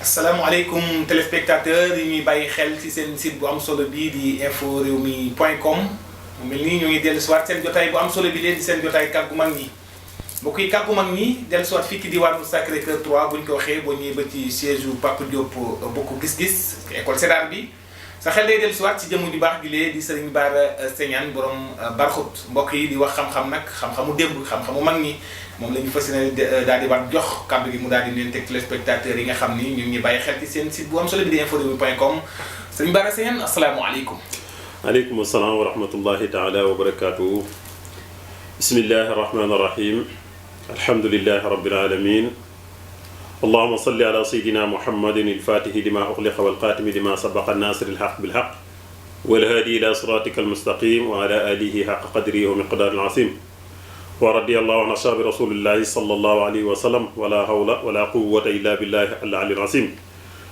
asalaamaaleykum téléspectateurs yi ñuy bàyyi xel ci seen site bu am solo bii di inforewmi.com mu mel nii ñoo ngi dellu si waat seen jotaay bu am solo bi leen di seen jotaay kàggu mag ñi mbokk yi kàggu mag ñi dellu si waat fii ci diwaanu Sacré-Cœur 3 bu ñu ko waxee boo ñëwee ba ci siège u Papa Diop bokk gis-gis école Sédar bi sa xel day dellu si waat ci jëmm ju baax gi lee di Serigne Bara Segnane borom Barxut mbokk yi di wax xam-xam nag xam-xamu démb xam-xamu mag ñi moom la ñu fas yéene daal di waat jox kàddu gi mu daal di leen teg téléspectateurs yi nga xam ni ñu ngi bàyyi xel ci seen site bu am solo bi di inforewmi.com Serigne Bara Segnane asalaamaaleykum. aleykum salaam wa rahmatullahi taala wa barakaatuhu. bismillahi rahmaani rahim. alhamdulillahi rabbil alamin. allahuma salli ala sayyidina muhammadin alfatihi lima uxliqa walxaatimi lima sabaqa nasiri alxaq bilxaq walhaadi ila siratika almustaqim wa ala alihi xaqa qadrihi wa miqdaari alazim wa radiyallahu an ashaabi rasulillahi sallallahu alayhi wa sallam wala hawla wala quwwata illa billahi al-ali al-azim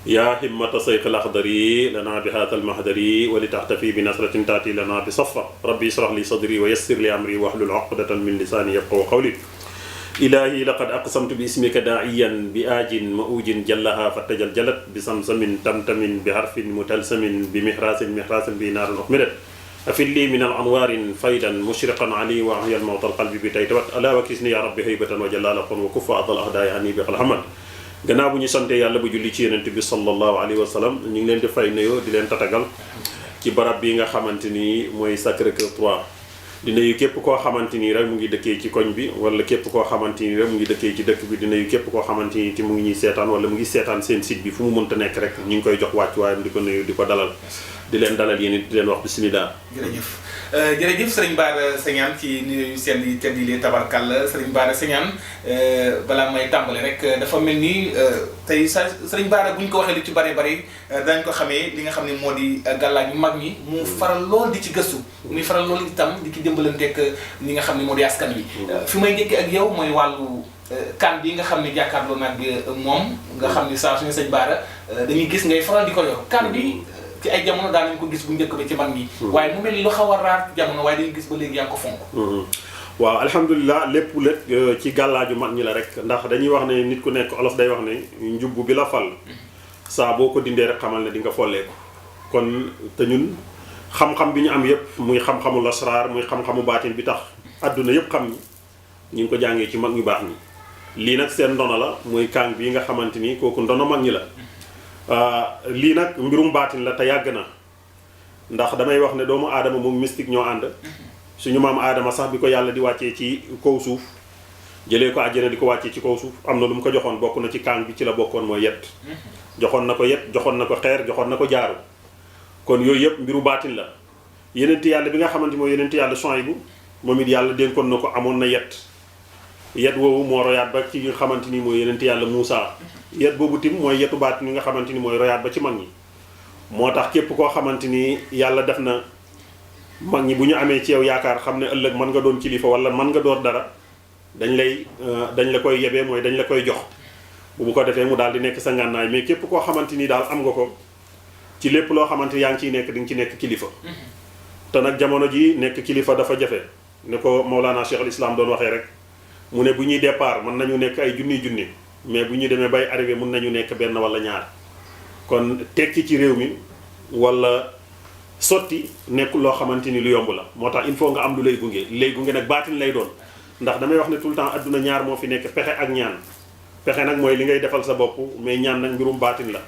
yaa himmata sayq al-akhdari lana bi haadha al-mahdari wa li taxtafi bi nasratin taati lana bi safra rabbi israh li sadri wa yassir li amri wahlul uqdatan min lisani yafqahu qawli ilahi laqad aqsamtu bi ismika daa'iyan bi aajin ma'uujin jallaha fattajaljalat bi samsamin tamtamin bi harfin mutalsamin bi mihrasin bi naarin uxmidat afilli min al anwaarin faydan mushriqan ali wa ahyal mawtal qalbi bi tay tawat ala wakisni ya rabbi haybatan wa jalaalatan wa kuffa adal ahdaay ani bi xalhamad gannaaw bu ñu sante yàlla bu julli ci yonent bi sallallahu alayhi wa sallam ñu ngi leen di fay nuyoo di leen tatagal ci barab bi nga xamante ni mooy Sacré-Cœur 3 di nuyu képp koo xamante ni rek mu ngi dëkkee ci koñ bi wala képp koo xamante ni rek mu ngi dëkkee ci dëkk bi di nuyu képp koo xamante ni mu ngi ñuy seetaan wala mu ngi seetaan seen site bi fu mu mënta nekk rek ñu ngi koy jox wàcc waayam di ko nuyu di ko dalal di leen dalal yéen it di leen wax bismillah. jërëjëf Serigne Bara Segnane ci nuyu seen i tedd yi leen tabarkàlla Serigne Bara Segnane balaa may tàmbale rek dafa mel ni tey sa Serigne Bara bu ñu ko waxee lu ci bari dañ ko xamee li nga xam ne moo di gàllaaj yu mag ñi mu faral lool di ci gëstu muy faral lool itam di ci dimbalanteeg ñi nga xam ne moo di askan wi. fi may njëkkee ak yow mooy wàllu kan bi nga xam ne jàkkaarloo nag moom nga xam ne saa suñu sëñ Bara dañuy gis ngay faral di ko yor kan bi. ci ay jamono daan nañu ko gis bu njëkk bi ci mag ñi. waaye mu mel ni lu xaw a raar jamono waaye dañuy gis ba léegi yaa ngi ko fonk. waaw alhamdulilah lépp ci gàllaaju mag ñi la rek ndax dañuy wax ne nit ku nekk olof day wax ne njubbu bi la fal saa boo ko dindee rek xamal ne di nga folleeku kon te ñun xam-xam bi ñu am yépp muy xam-xamu lasraar muy xam-xamu baatin bi tax adduna yépp xam ni ñu ngi ko jàngee ci mag ñu baax ñi lii nag seen ndono la muy kàng bii nga xamante ni kooku ndono mag ñi la. lii nag mbirum baatin la te yàgg na ndax damay wax ne doomu aadama moom mystique ñoo ànd suñu maam aadama sax bi ko yàlla di wàccee ci kaw suuf jëlee ko àjjana di ko wàccee ci kaw suuf am na lu mu ko joxoon bokk na ci kàng bi ci la bokkoon mooy yet joxoon na ko yet joxoon na ko xeer joxoon na ko jaaru kon yooyu yëpp mbiru baatin la yenenti yàlla bi nga xamante mooy yenenti yàlla Suwaybu moom it yàlla dénkoon na ko amoon na yet woowu moo royaat ba ci nga xamante ni mooy yenenti yàlla Muusaa yet boobu tim mooy yetu baat ni nga xamante ni mooy royaat ba ci mag ñi moo tax képp koo xamante ni yàlla def na mag ñi bu ñu amee ci yow yaakaar xam ne ëllëg mën nga doon kilifa wala mën nga door dara dañ la koy yebee mooy dañ la koy jox bu ko defee mu daal di nekk sa ngànnaay mais képp koo xamante ni daal am nga ko ci lépp loo xamante ni yaa ngi ciy nekk di nga ci nekk kilifa te nag jamono ji nekk kilifa dafa jafe ne ko Mawlana Cheikh al Islam doon waxee rek mu ne bu ñuy départ mën nañu nekk ay junni mais bu ñu demee bay arrivé mun nañu nekk benn wala ñaar kon tekki ci réew mi wala sotti nekkul loo xamante ni lu yomb la moo tax il faut nga am lu lay gunge nag baatin lay doon ndax damay wax ne tout le temps adduna ñaar moo fi nekk pexe ak ñaan pexe nag mooy li ngay defal sa bopp mais ñaan nag mbirum baatin la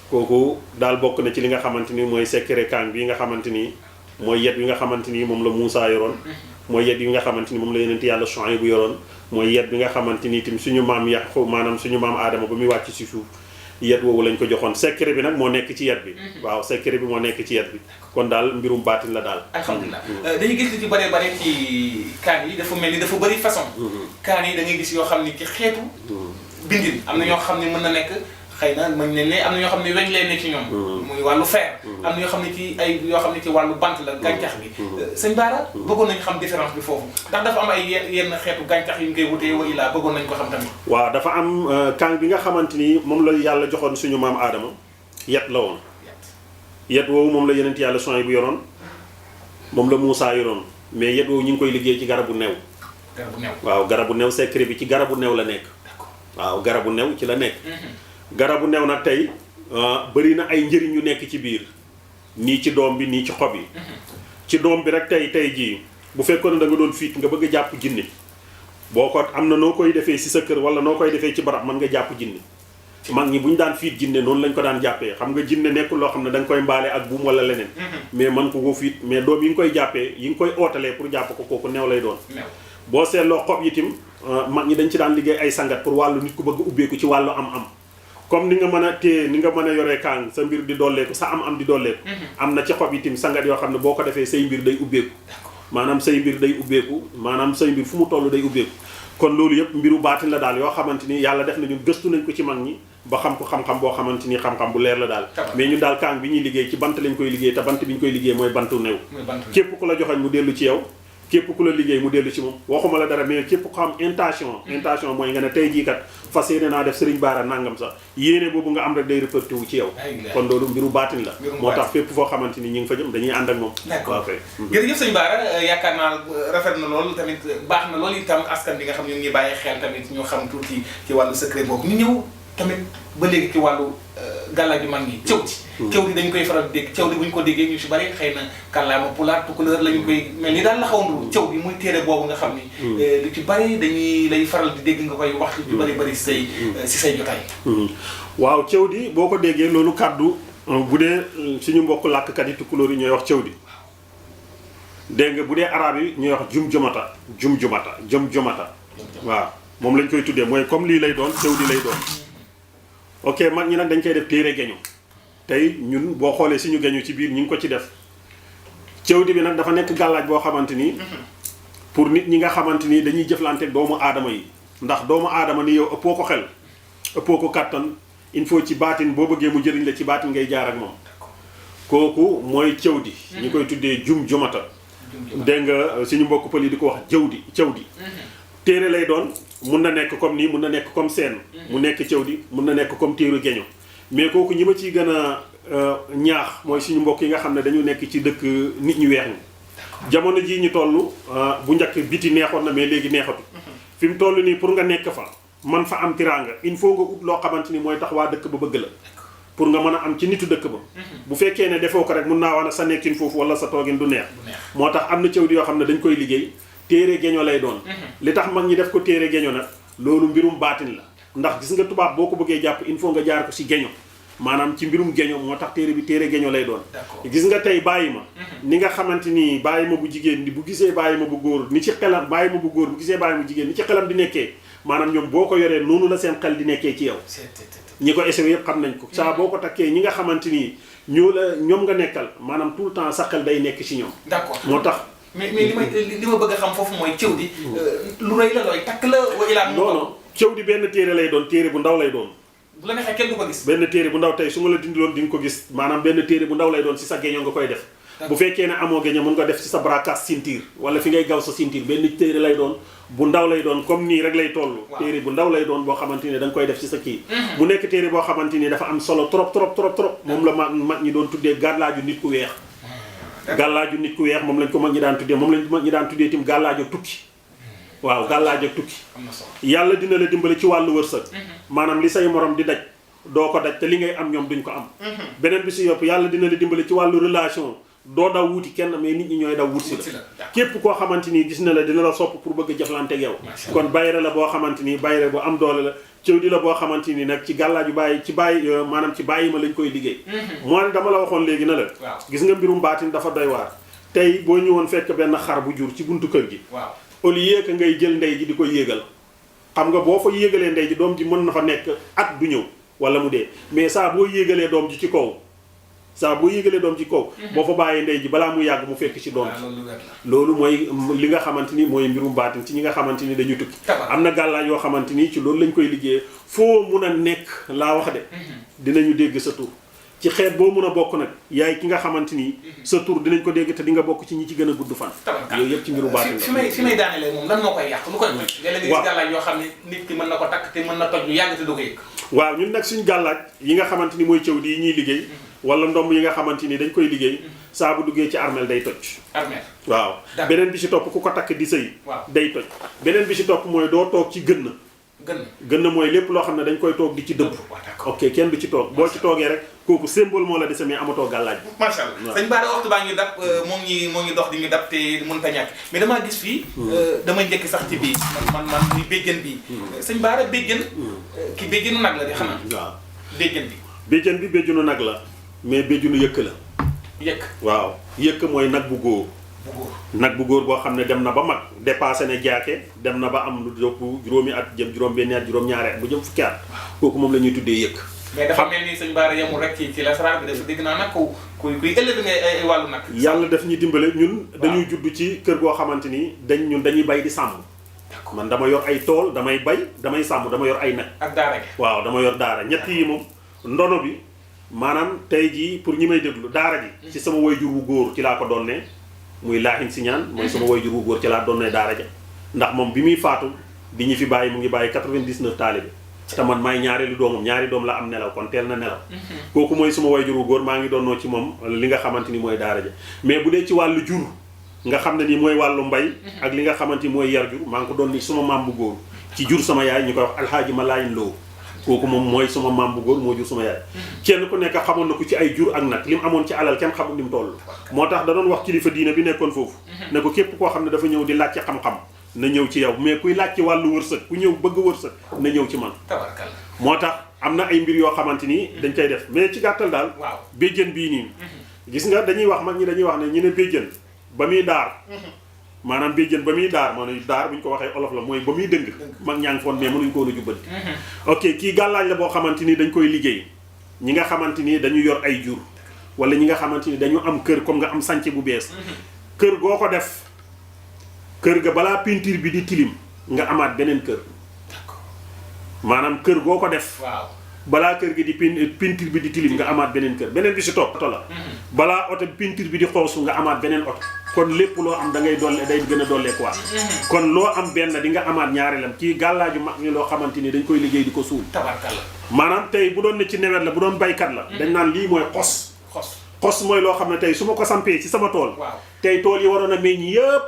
kooku daal bokk na ci li nga xamante ni mooy secret kàng bi nga xamante ni mooy yet wi nga xamante ni moom la Muusaa yoroon mooy yet yi nga xamante ni moom la yeneen yàlla Suwaybu yoroon mooy yet bi nga xamante ni tim suñu maam maanaam suñu maam aadama ba muy wàcc ci suuf yet woowu lañ ko joxoon secret bi nag moo nekk ci yet bi waaw secret bi moo nekk ci yet bi kon daal mbirum baatin la daal alhamdulilah dañuy gis li ci bëree bëri ci kaan yi dafa mel ni dafa bëri façon kaan yi da ngay gis yoo xam ni ci xeetu bindin am na ñoo xam ne mën na nekk xëy na mën nañ ne am na ñoo xam ne weñ lay ne ci ñoom muy wàllu fer am na yoo xam ne ci ay yoo xam ne ci wàllu bant la gàncax bi sëñ Bara bëggoon nañ xam différence bi foofu ndax dafa am ay yenn xeetu gàncax yu ñu koy wutee wa illaa bëggoon nañ ko xam tamit waaw dafa am kàng bi nga xamante ni moom la yàlla joxoon suñu maam aadama yet la woon yet woowu moom la yeneen yàlla Suwaybu bu yoroon moom la Muusaa yoroon mais yet woowu ñu ngi koy liggéey ci garabu new waaw garabu new secret bi ci garabu new la nekk waaw garabu new ci la nekk garabu new nag tey bëri na ay njëriñ yu nekk ci biir nii ci doom bi nii ci xob yi ci doom bi rek tey jii bu fekkoon ne da nga doon fiit nga bëgg a jàpp jinne boo ko am na noo koy defee si sa kër wala noo koy defee ci barab mën nga jàpp jinne mag ñi bu ñu daan fiit jinne noonu lañ ko daan jàppee xam nga jinne nekkul loo xam ne da nga koy mbaale ak buum wala leneen mais man ko fiit mais doom yi nga koy jàppee yi nga koy ootalee pour jàpp ko kooku new lay doon boo seetloo xob yitim mag ñi dañ ci daan liggéey ay sangat pour wàllu nit ku bëgg ubbeeku ci wàllu am-am comme ni nga mën a téye ni nga mën a yoree kaang sa mbir di dolleeku sa am-am di dolleeku am na ci xob yitim sangat yoo xam ne boo ko defee say mbir day ubbeeku maanaam say mbir day ubbeeku maanaam say mbir fu mu toll day ubbeeku kon loolu yëpp mbiru baatin la daal yoo xamante ni yàlla def na ñun gëstu nañ ko ci mag ñi ba xam ko xam-xam boo xamante ni xam-xam bu leer la daal mais ñun daal kaang bi ñuy liggéey ci bant lañ koy liggéey te bant bi ñu koy liggéey mooy bantu new képp ku la joxañ mu dellu ci yow képp ku la liggéey mu dellu ci moom waxuma la dara mais képp ko am intention mooy nga ne tey jii kat fas yéene naa def Serigne Bara nangam sax yéene boobu nga am rek day réperté wu ci yow kon loolu mbiru baatin la moo tax fépp foo xamante ni ñi ngi fa jëm dañuy ànd ak moom d'accord jërëjëf sëñ Bara yaakaar naa rafet na loolu tamit baax na loolu itam askan bi nga xam ñu ngi bàyyi xel tamit ñoo xam tuuti ci wàllu secret boobu ñu ñëw tamit ba léegi ci wàllu gàllaaj bi mag ñi cëw di dañ koy faral di dégg cëw di bu ñu ko déggee ñu si bari xëy na kàllaama pulaar tukulóor la ñu koy mel ni daal la xawandu cëw di muy téere boobu nga xam ni lu ci bari dañuy lay faral di dégg nga koy wax lu ci bari si say jotaay waaw cëw di boo ko déggee loolu kàddu bu dee suñu mbokk làkkat yi tukulóor yi ñooy wax cëw di dégg nga bu dee araab yi ñooy wax jum-jumata waaw moom lañ koy tuddee mooy comme lii lay doon cëw di lay doon ok mag ñi nag dañ koy def téere geño tey ñun boo xoolee suñu geño ci biir ñu ngi ko ci def cëw di bi nag dafa nekk gàllaaj boo xamante ni pour nit ñi nga xamante ni dañuy jëflante doomu aadama yi ndax doomu aadama ni yow ëppoo ko xel ëppoo ko kàttan il faut ci baatin boo bëggee mu jëriñ la ci baatin ngay jaar ak moom kooku mooy cëw di ñu koy tuddee jum-jumata dégg nga suñu mbokk pël yi di ko wax cëw di téere lay doon mun na nekk comme nii mun na nekk comme seen mu nekk cëw di mun na nekk comme téeru geño mais kooku ñi ma ciy gën a ñaax mooy suñu mbokk yi nga xam ne dañu nekk ci dëkk nit ñu weex ñi jamono jii ñu toll bu njëkk biti neexoon na mais léegi neexatu fi mu toll nii pour nga nekk fa man fa am tiraanga il faut nga ut loo xamante ni mooy tax waa dëkk ba bëgg la pour nga mën a am ci nitu dëkk ba bu fekkee ne defoo ko rek mun naa wax ne sa nekkin foofu wala sa toogin du neex moo tax am na cëw di yoo xam ne dañ koy liggéey téere geño lay doon li tax mag ñi def ko téere geño nag loolu mbirum baatin la ndax gis nga tubaab boo ko bëggee jàpp il faut nga jaar ko ci geño maanaam ci mbirum geño moo tax téere bi téere geño lay doon gis nga tey bàyyi ma ni nga xamante ni bàyyi ma bu jigéen ni bu gisee bàyyi ma bu góor ni ci xelam bàyyi ma bu góor bu gisee bàyyi ma jigéen ni ci xelam di nekkee maanaam ñoom boo ko yoree noonu la seen xel di nekkee ci yow ñi ko essayé yëpp xam nañ ko saa boo ko takkee ñi nga xamante ni ñoom nga nekkal maanaam tout le temps sa xel day nekk ci ñoom d'accord moo tax mais li ma bëgg a xam foofu mooy cëw di lu rëy la looy takk la wa ilaa non cëw di benn téere lay doon téere bu ndaw lay doon bu la neexee kenn du ko gis benn téere bu ndaw tey su ma la dindiloon di nga ko gis maanaam benn téere bu ndaw lay doon si sa geño nga koy def bu fekkee ne amoo geño mën nga def si sa braquage ceinture wala fi ngay gaw sa ceinture benn téere lay doon bu ndaw lay doon comme nii rek lay toll téere bu ndaw lay doon boo xamante ni da nga koy def si sa kii bu nekk téere boo xamante ni dafa am solo trop moom la mag ñi doon tuddee gàllaaju nit ku weex gàllaaju nit ku weex moom lañ ko mag ñi daan tuddee moom lañ mag ñi daan tuddee tim gàllaaju tukki waaw gàllaaju tukki yàlla dina la dimbali ci wàllu wërsëg maanaam li say morom di daj doo ko daj te li ngay am ñoom duñ ko am beneen bi si yopp yàlla dina la dimbali ci wàllu relation doo daw wuuti kenn mais nit ñi ñooy daw wut si la képp koo xamante ni gis na la dina la sopp pour bëgg a jëflante ak yow kon bayre la boo xamante ni bayre bu am doole la cëw di la boo xamante ni nag ci gàllaaju maanaam ci bàyyi ma lañ koy liggéey moo ne dama la waxoon léegi na la gis nga mbirum baatin dafa doy waar tey boo ñëwoon fekk benn xar bu jur ci buntu kër gi au lieu que ngay jël ndey ji di ko yéegal xam nga boo fa yéegalee ndey ji doom ji mën na fa nekk at du ñëw wala mu dee mais saa boo yéegalee doom ji ci kaw boo fa bàyyee ndey ji balaa mu yàgg mu fekk ci doom ji loolu mooy li nga xamante ni mooy mbirum baatin ci ñi nga xamante ni dañu tukki am na gàllaaj yoo xamante ni ci loolu lañ koy liggéeyee foo mun a nekk laa wax de dinañu dégg sa tur ci xeet boo mun a bokk nag yaay ki nga xamante ni sa tur dinañ ko dégg te di nga bokk ci ñi ci gën a gudd fan yooyu yëpp ci mbiru baatin fi may daanelee moom lan moo koy yàq lu koy mooy léeg-léeg nga gis gàllaaj yoo xam ne nit ki mën na ko takk te mën na toj lu yàgg te doo ko yëg waaw ñun nag suñu gàllaaj yi nga xamante ni mooy cëw di yi ñuy liggéey wala ndomb yi nga xamante ni dañ koy liggéey saa bu duggee ci armel day toj waaw beneen bi ci topp ku ko takk di sëy day toj beneen bi ci topp mooy doo toog ci gënn gën na mooy lépp loo xam ne dañ koy toog di ci dëbb. ok kenn du ci toog boo ci toogee rek kooku symbole moo la dese mais amatoo gàllaaj bi. macha allah sëñ Bara waxtu baa ngi dab moo ngi dox di ñu dab te mënut a ñàkk mais damaa gis fii. dama njëkk sax ci bii man muy béjjën bii. sëñ Bara béjjën. ki béjjënu nag la di xanaa. waaw béjjën bi. béjjën bi béjjënu nag la mais béjjënu yëkk la. yëkk waaw yëkk mooy nag bu góor. nag bu góor boo xam ne dem na ba mag dépassé ne jaake dem na ba am lu ëpp juróomi at jëm juróom-benni at juróom-ñaari at bu jëm fukki at kooku moom la ñuy tuddee yëkk. mais dafa mel ni sëñ Bara yemul rek ci lasaraar bi dafa dégg naa nag kuy élevé nga ay wàllu nag. yàlla daf ñuy dimbale ñun. dañuy judd ci kër goo xamante ni dañuy bay di sàmm. man dama yor ay tool damay bay damay sàmm dama yor ay nag. ak daara gi. waaw dama yor daara ñett yi moom ndono bi maanaam tey jii pour ñi may déglu daara ji. ci sama waajur wu góor ci laa ko doonee muy laaxin si ñaan mooy sama waajur wu góor ci laa doonee daara ja ndax moom bi muy faatu bi ñu fi bàyyi mu ngi bàyyi 99 taalibe te man maay ñaareelu doomam ñaari doom la am nelaw kon teel na nelaw. kooku mooy sama waajur wu góor maa ngi doonoo ci moom li nga xamante ni mooy daara ja mais bu dee ci wàllu jur nga xam ne ni mooy wàllu mbay ak li nga xamante ni mooy yar jur maa ngi ko doon ni suma maam bu góor ci jur sama yaay ñu koy wax alxaaji ma laayin loo kooku moom mooy suma maam bu góor moo jur suma yaay kenn ku nekk xamoon na ko ci ay jur ak nag li mu amoon ci alal kenn xamul ni mu toll moo tax da doon wax kilifa diine bi nekkoon foofu ne ko képp koo xam ne dafa ñëw di laajte xam-xam na ñëw ci yow mais kuy laajte wàllu wërsëg ku ñëw bëgg wërsëg na ñëw ci man moo tax am na ay mbir yoo xamante ni dañ koy def mais ci gàttal daal béjjën bii nii gis nga dañuy wax mag ñi dañuy wax ne ñu ne béjjën ba muy daar maanaam béjjën ba muy daar maanaam daar bu ñu ko waxee olof la mooy ba muy dëng mag ñaa ngi foon mais mënuñu ko woon a jubbanti ok kii gàllaaj la boo xamante ni dañ koy liggéey ñi nga xamante ni dañu yor ay jur wala ñi nga xamante ni dañu am kër comme nga am sànce bu bees kër goo ko def kër ga balaa peinture bi di tilim nga amaat beneen kër maanaam kër goo ko def balaa kër gi di peinture bi di tilim nga amaat beneen kër beneen bi si topp oto la balaa oto peinture bi di xoosu nga amaat beneen oto kon lépp loo am da ngay dolle day gën a dollee quoi kon loo am benn di nga amaat ñaareelam kii gàllaaju mag ñi loo xamante ni dañ koy liggéey di ko suul tabarkalla maanaam tey bu doon ne ci nawet la bu doon baykat la dañ naan lii mooy xos mooy loo xam ne tey su ma ko sampee ci sama tool tey tool yi waroon a meññ yëpp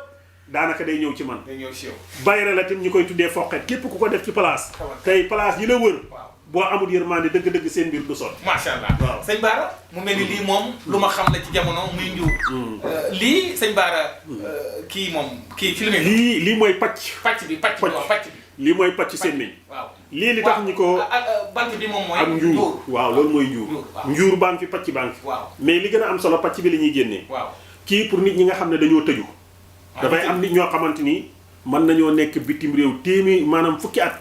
daanaka day ñëw ci man bayre la tim ñu koy tuddee foqet képp ku ko def ci place tey place yi la wër boo amul yërmande dëgg-dëgg seen mbir du sol macha allah waaw sëñ Bara mu mel ni lii moom lu ma xam la ci jamono muy njuur lii sëñ Bara kii moom kii ci li lii mooy pàcc bi lii mooy pàcc seen meñ waaw lii li tax ñu ko bant bi moom mooy ak njuur waaw loolu mooy njuur baa ngi fi pàcc baa ngi fi mais li gën a am solo pàcc bi la ñuy génnee kii pour nit ñi nga xam ne dañoo tëju dafay am nit ñoo xamante ni mën nañoo nekk bitim réew maanaam fukki at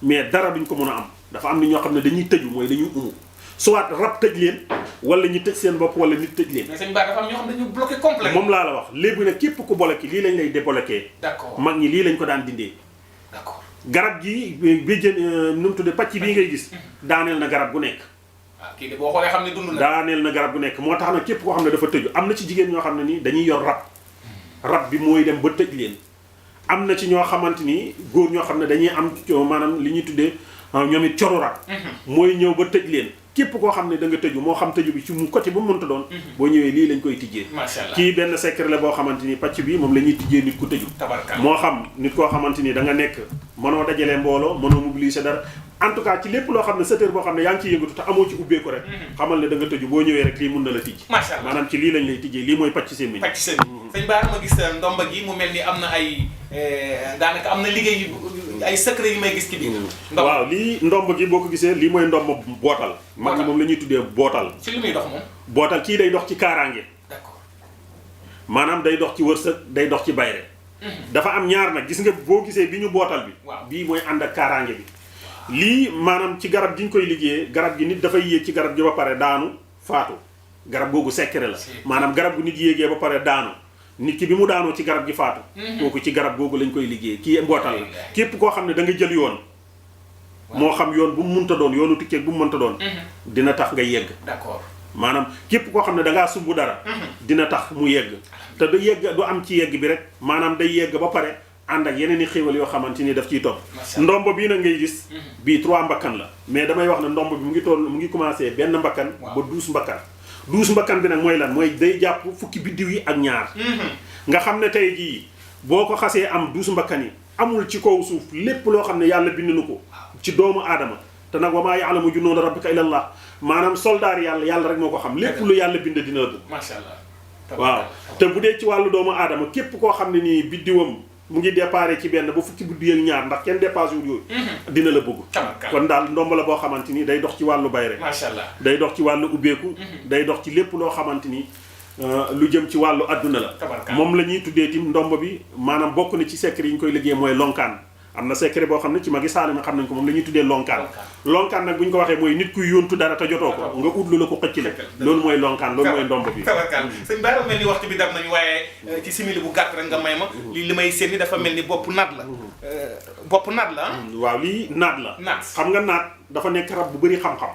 mais dara duñ ko mën a am dafa am nit ñoo xam ne dañuy tëju mooy dañuy umu soit rab tëj leen wala ñu tëj seen bopp wala nit tëj leen. mais sëñ Bara dafa am ñoo xam ne dañu bloqué complet. moom laa la wax léegi nag képp ku bloqué lii lañ lay débloqué. d'accord mag ñi lii lañ ko daan dindee. d'accord garab gi béjjën nu mu tuddee pàcc bii ngay gis. daaneel na garab gu nekk. ah kii de boo xoolee xam ne dund na. daaneel na garab gu nekk moo tax nag képp koo xam ne dafa tëju am na ci jigéen ñoo xam ne ni dañuy yor rab bi mooy dem ba tëj leen. am na ci ñoo xamante ni góor ñoo xam ne dañuy am maanaam li ñuy tuddee ñoom it coru rab mooy ñëw ba tëj leen képp koo xam ne da nga tëju moo xam tëju bi ci mu côté bu mu mënta doon boo ñëwee lii lañ koy tijjee macha allah kii benn secret la boo xamante ni pàcc bi moom la ñuy tijjee nit ku tëju moo xam nit koo xamante ni da nga nekk mënoo dajale mbooloo mënoo mobiliser dara en tout cas ci lépp loo xam ne secteur boo xam ne yaa ngi ciy yëngatu te amoo ci ubbeeku rek xamal ne da nga tëju boo ñëwee rek lii mun na la tijj macha allah maanaam ci lii lañ lay tijjee lii mooy pàcc seen mi sëñ Bara ma gis ndomba gi mu mel ni am na ay daanaka am na liggéey ay secret yu may gis ci biir waaw lii ndomb gi boo ko gisee lii mooy ndomb bootal mag ñi moom la ñuy tuddee bootal ci li muy dox moom bootal kii day dox ci kaaraange d'accord maanaam day dox ci wërsëg day dox ci bayre dafa am ñaar nag gis nga boo gisee bi ñu bootal bi bii mooy ànd ak kaaraange bi lii maanaam ci garab gi ñu koy liggéeyee garab gi nit dafay yéeg ci garab gi ba pare daanu faatu garab googu secret la maanaam garab gu nit yéegee ba pare daanu nit ki bi mu daanoo ci garab gi faatu kooku ci garab googu lañ koy liggéey kii mbootal la képp koo xam ne da nga jël yoon moo xam yoon bu mu mënta doon yoonu tukkee bu mu mënta doon dina tax nga yegg d'accord maanaam képp koo xam ne da ngaa sumb dara dina tax mu yegg te du yegg du am ci yegg bi rek maanaam day yegg ba pare ànd ak yeneen i xéwal yoo xamante ni daf ciy topp ndomb bii nag ngay gis bii 3 mbakkan la mais damay wax ne ndomb bi mu ngi commencé benn mbakkan ba 12 mbakkan 12 mbakkan bi nag mooy lan mooy day jàpp fukki biddiw yi ak ñaar nga xam ne tey jii boo ko xasee am 12 mbakkan yi amul ci kaw suuf lépp loo xam ne yàlla bind na ko ci doomu aadama te nag wa maa ya'lamu junuuda rabbika illa Allah maanaam soldaar yàlla rek moo ko xam lépp lu yàlla bind dina la dugg. macha allah. waaw te bu dee ci wàllu doomu aadama képp koo xam ne nii biddiwam mu ngi déparé ci benn ba fukki biddiw ak ñaar ndax kenn dépassé wul yooyu. dina la bëgg. kon daal ndomba la boo xamante ni day dox ci wàllu bay rek. macha allah day dox ci wàllu ubbeeku. day dox ci lépp loo xamante ni lu jëm ci wàllu adduna la. moom la ñuy tuddee tim ndomba bi maanaam bokk na ci secret yi ñu koy liggéey mooy lonkaan. am na secret boo xam ne ci magi Saalum xam nañ ko moom la ñuy tuddee lonkaan. lonkaan nag bu ñu ko waxee mooy nit kuy yóntu dara te jotoo ko nga ut lu la ko xëcc la loolu mooy lonkaan loolu mooy ndomba bi. tabarkaal sëñ Bara mel ni waxtu bi dab nañu waaye ci simili bu gàtt rek nga may ma li may seen ni dafa mel ni bopp naat la bopp naat la waaw lii naat la naat xam nga naat dafa nekk rab bu bëri xam-xam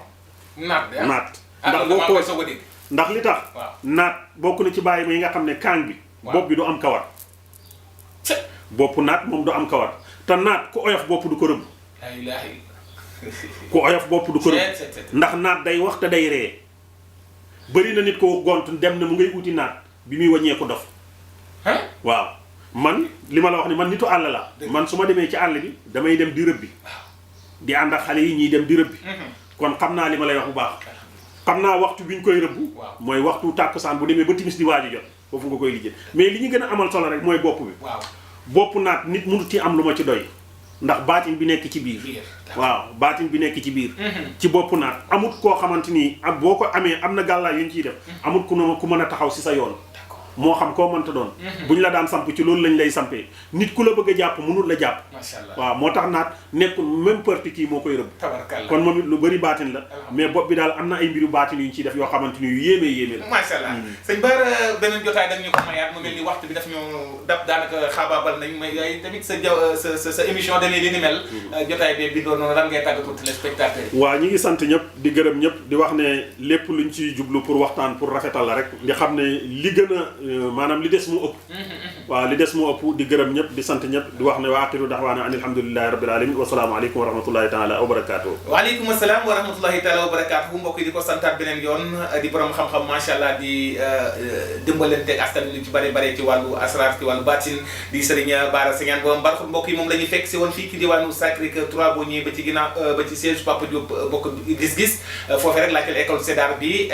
naat de naat ndax boo ko ndax li tax waaw naat bokk na ci bàyyi ma yi nga xam ne kaan bi bopp bi du am kawar bopp naat moom du am kawar te naat ku oyof bopp du ko rëbb ku oyof bopp du ko rëbb ndax naat day wax te day ree bëri na nit ko gont dem na mu ngay uti naat bi muy wàññeeku dof waaw man li ma la wax ni man nitu àll la man su ma demee ci àll bi damay dem di rëbbi di ànd ak xale yi ñuy dem di rëbbi kon xam naa li ma lay wax bu baax xam naa waxtu bi ñu koy rëbb mooy waxtu tàkkusaan bu demee ba timis di waaj a jot foofu nga koy liggéey mais li ñu gën a amal solo rek mooy bopp bi bopp naat nit mënut ci am lu ma ci doy ndax baatin bi nekk ci biir waaw baatin bi nekk ci biir ci bopp naat amut koo xamante ni ak boo ko amee am na gàllaay yu ñu ciy def amut ku mën a taxaw si sa yoon moo xam koo mënta doon bu ñu la daan samp ci loolu lañ lay sampee nit ku la bëgg a jàpp mënul la jàpp waaw moo tax naat nekkul même parti kii moo koy rëbb kon moom it lu bëri baatin la mais bopp bi daal am na ay mbiru baatin yu ñu ciy def yoo xamante ni yu yéemee la macha allah sëñ Bara beneen jotaay dañ ñu ko mayaat mu mel ni waxtu bi daf ñu dab daanaka xaabaabal nañ may ay tamit sa émission demee li ni mel jotaay bee bindoo noonu lan ngay tàggatu téléspectateurs yi waaw ñi ngi sant ñëpp di gërëm ñëpp di wax ne lépp luñ ciy jublu pour waxtaan pour rafetal la rek nga xam ne li gën a maanaam li des mu ëpp waaw li des mu ëpp di gërëm ñëpp di sant ñëpp di wax ne wa axiru daxwaana an alhamdulilahi rabbil alamin wasalaamu aleykum wa rahmatullahi taala wa barakatuh waaleykum asalaam wa rahmatullahi taala wa barakatuh mbokk yi di ko santaat beneen yoon di borom xam-xam macha allah di dimbalante askan lu ci bare bare ci wàllu asrar ci wàllu baatin di Serigne Bara Senghane borom Mbarxut mbokk yi moom la ñuy fekk si woon fii ci diwaanu Sacré-Cœur 3 boo ñëwee ba ci ginnaaw ba ci siège Papa Diop bokk gis-gis foofee rek laajteel école Sédar bi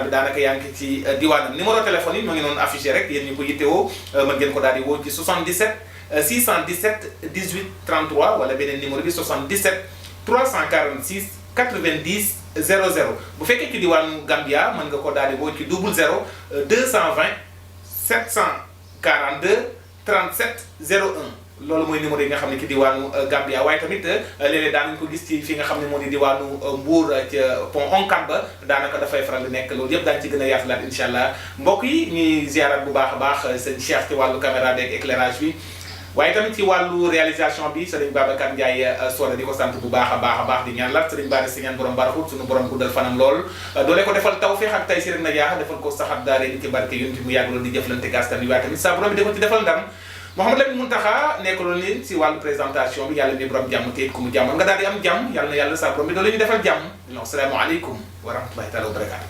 daanaka yaa ngi ci diwaanam numéro téléphone yi ñoo ngi noonu affiché rek yéen ñu ko yittewoo mën ngeen ko daal di woo ci 77 617 18 33 wala beneen numéro bi 77 346 90 00 bu fekkee ci diwaanu Gambia mën nga ko daal di woo ci 00 220 742 37 01 loolu mooy numéro yi nga xam ne ci diwaanu Gambia waaye tamit léeg-léeg daan nañu ko gis ci fi nga xam ne moo di diwaanu Mbour ca pont Oncam ba daanaka dafay faral di nekk loolu yëpp daañu ci gën a yaatalaat incha allah mbokk yi ñuy ziarat bu baax a baax sëñ Cheikh ci wàllu caméra beeg éclairage bi waaye tamit ci wàllu réalisation bi sëriñ Babacar Ndiaye Soda di ko sant bu baax a baax di ñaan la sëriñ Bara Senghane borom Mbarxut suñu borom guddal fanam lool doole ko defal tawfeex ak tay si rek na jaax defal ko saxat daare di ci barke yonti mu yàgg loolu di jëflante gastan yi waaye tamit sa borom bi defal ci defal ndam Mouhamed Lamine Muntaxa nekkaloon leen si wàllu présentation bi yàlla mi borom jàmm te it ku mu jàmmal nga daal di am jàmm yàlla na yàlla sa borom bi doole ñu defal jàmm asalaamaaleykum wa rahmatullahi taala wa barakatu